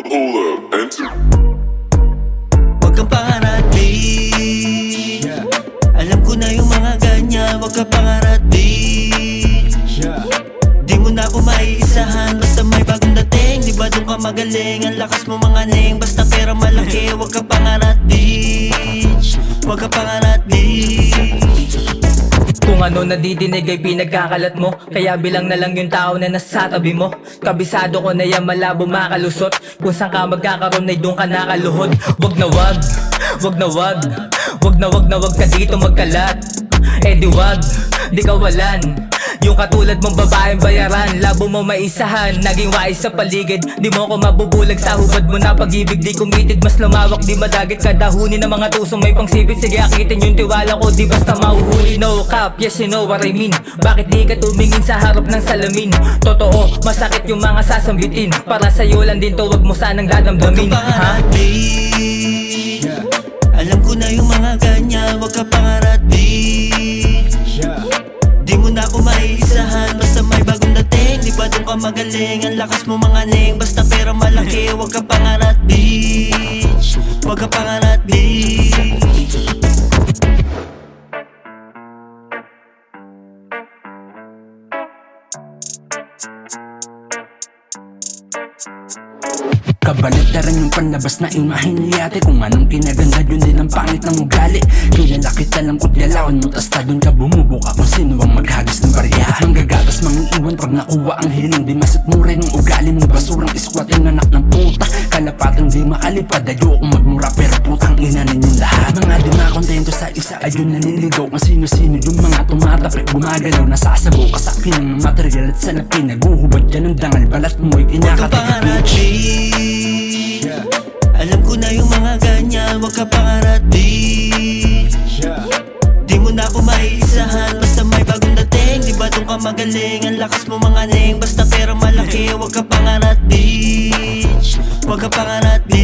Hold up, enter. Huwag kang pangarap, bitch. Alam ko na yung mga ganyan. Huwag kang pangarap, bitch. Di mo na ako maiisahan. Basta may bagong dating. Di ba doon ka magaling? Ang lakas mo mga neng. Basta pera malaki. Huwag kang pangarap, bitch. Huwag kang pangarap, bitch. Kung ano nadidinig ay pinagkakalat mo, kaya bilang na lang yung tao na nasa tabi mo. Kabisado ko na yan, malabo makalusot. Kung saan ka magkakaroon ay doon ka nakaluhod. Wag na wag, wag na wag, wag na wag na wag ka dito magkalat. Eh di wag, di kawalan. Yung katulad mong babaeng bayaran, labo mo maisahan, naging wais sa paligid. Di mo ko mabubulag sa hubad mo na pag-ibig. Di kumitid, mas lumawak, di madagit. Kadahunin ng mga tusong may pangsipit. Sige akitin yung tiwala ko, di basta mahuhuli. No cap, yes you know what I mean. Bakit di ka tumingin sa harap ng salamin? Totoo, masakit yung mga sasambitin. Para sa'yo lang din to, wag mo sanang dadamdamin. Huwag kang pangarap, bitch. Alam ko na yung mga ganyan. Huwag kang pangarap, bitch. Di mo na ako maiisahan. Basta may bagong dating. Di ba doon ka magaling? Ang lakas mo mga neng. Basta pera malaki. Huwag kang pangarap, bitch. Huwag kang pangarap, bitch. Kabaligtaran yung panlabas na imahe ni ate. Kung anong kinaganda yun din ang pangit ng ugali. Kilala kita lang kung yalawan mo, tas ta dun ka bumubuka kung sino ang maghagis ng barya. Manggagatas mangiiwan pag nakuha ang hiling. Di masit muray ng ugali mong basurang iskwat yung anak ng puta. Kalapatang di makalipad, ayokong magmura pero putang ina ninyong lahat. Mga di makontento sa isa ay yun naniligaw. Kung sino-sino yung mga tumatapik, gumagalaw, nasasabaw ka sa akin ng material at salapin. Naguhubad yan ng dangal, balat mo'y Huwag kang kinakatik, pangarap, bitch. bitch. Alam ko na yung mga ganyan. Huwag kang pangarap, bitch. Di mo na ako maiisahan. Basta may bagong dating. Di ba doon ka magaling? Ang lakas mo mga neng. Basta pera malaki. Huwag kang pangarap, bitch. Huwag kang pangarap, bitch.